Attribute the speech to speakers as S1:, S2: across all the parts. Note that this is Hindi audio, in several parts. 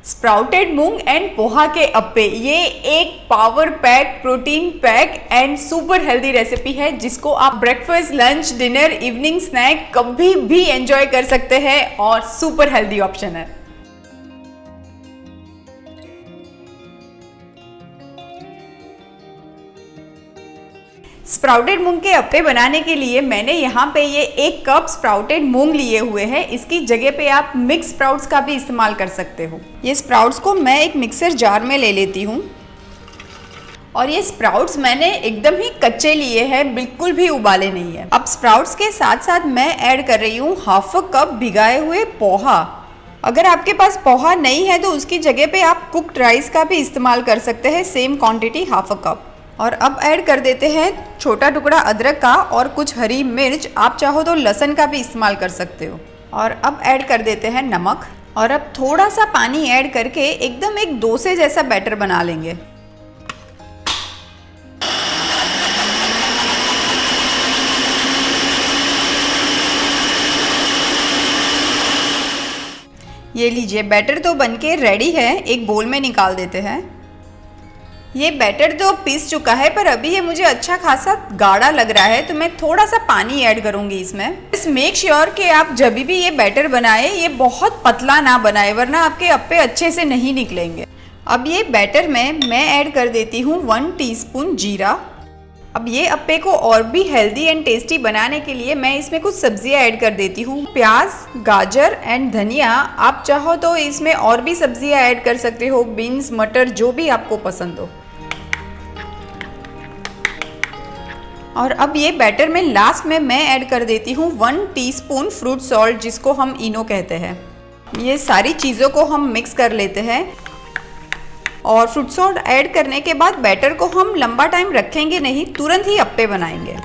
S1: स्प्राउटेड मूंग एंड पोहा के अप्पे, ये एक power pack, protein pack and super healthy recipe है जिसको आप breakfast, lunch, dinner, evening snack कभी भी एंजॉय कर सकते हैं और सुपर हेल्दी ऑप्शन है। स्प्राउटेड मूंग के अप्पे बनाने के लिए मैंने यहाँ पे ये 1 कप स्प्राउटेड मूंग लिए हुए हैं। इसकी जगह पे आप मिक्स स्प्राउट्स का भी इस्तेमाल कर सकते हो। ये स्प्राउट्स को मैं एक मिक्सर जार में ले लेती हूँ और ये स्प्राउट्स मैंने एकदम ही कच्चे लिए हैं, बिल्कुल भी उबाले नहीं है। अब स्प्राउट्स के साथ साथ मैं ऐड कर रही हूँ ½ कप भिगाए हुए पोहा। अगर आपके पास पोहा नहीं है तो उसकी जगह पे आप कुक्ड राइस का भी इस्तेमाल कर सकते हैं, सेम क्वांटिटी ½ कप। और अब ऐड कर देते हैं छोटा टुकड़ा अदरक का और कुछ हरी मिर्च, आप चाहो तो लहसुन का भी इस्तेमाल कर सकते हो। और अब ऐड कर देते हैं नमक और अब थोड़ा सा पानी ऐड करके एकदम एक डोसे जैसा बैटर बना लेंगे। ये लीजिए, बैटर तो बनके रेडी है, एक बोल में निकाल देते हैं। ये बैटर तो पीस चुका है पर अभी ये मुझे अच्छा खासा गाढ़ा लग रहा है तो मैं थोड़ा सा पानी ऐड करूंगी इसमें। बस मेक श्योर कि आप जब भी ये बैटर बनाए ये बहुत पतला ना बनाए, वरना आपके अप्पे अच्छे से नहीं निकलेंगे। अब ये बैटर में मैं ऐड कर देती हूँ 1 टीस्पून जीरा। अब ये अप्पे को और भी हेल्दी एंड टेस्टी बनाने के लिए मैं इसमें कुछ सब्जियां ऐड कर देती हूँ, प्याज, गाजर एंड धनिया। आप चाहो तो इसमें और भी सब्जियां ऐड कर सकते हो, बीन्स, मटर, जो भी आपको पसंद हो। और अब ये बैटर में लास्ट में मैं ऐड कर देती हूँ 1 टीस्पून फ्रूट सॉल्ट, जिसको हम इनो कहते हैं। ये सारी चीज़ों को हम मिक्स कर लेते हैं और फ्रूट सॉल्ट ऐड करने के बाद बैटर को हम लंबा टाइम रखेंगे नहीं, तुरंत ही अप्पे बनाएंगे।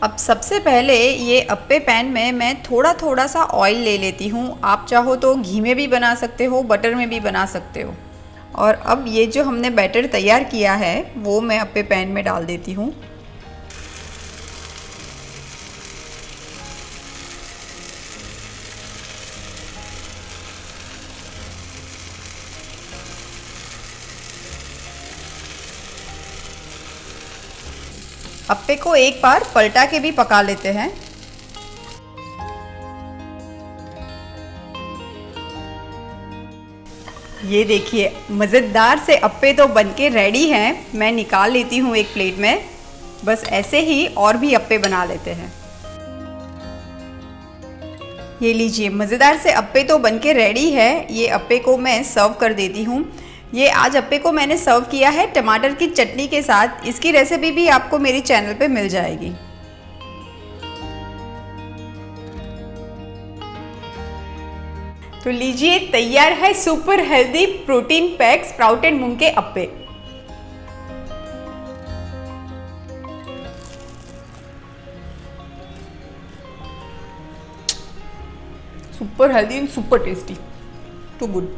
S1: अब सबसे पहले ये अप्पे पैन में मैं थोड़ा सा ऑयल ले लेती हूँ। आप चाहो तो घी में भी बना सकते हो, बटर में भी बना सकते हो। और अब ये जो हमने बैटर तैयार किया है वो मैं अप्पे पैन में डाल देती हूँ। अप्पे को एक बार पलटा के भी पका लेते हैं। ये देखिए, मज़ेदार से अप्पे तो बनके रेडी हैं। मैं निकाल लेती हूँ एक प्लेट में। बस ऐसे ही और भी अप्पे बना लेते हैं। ये लीजिए, मज़ेदार से अप्पे तो बनके रेडी है। ये अप्पे को मैं सर्व कर देती हूँ। ये आज अप्पे को मैंने सर्व किया है टमाटर की चटनी के साथ। इसकी रेसिपी भी आपको मेरी चैनल पे मिल जाएगी। तो लीजिए, तैयार है super healthy protein pack sprouted मूंग के अप्पे। Super healthy and super tasty, too good.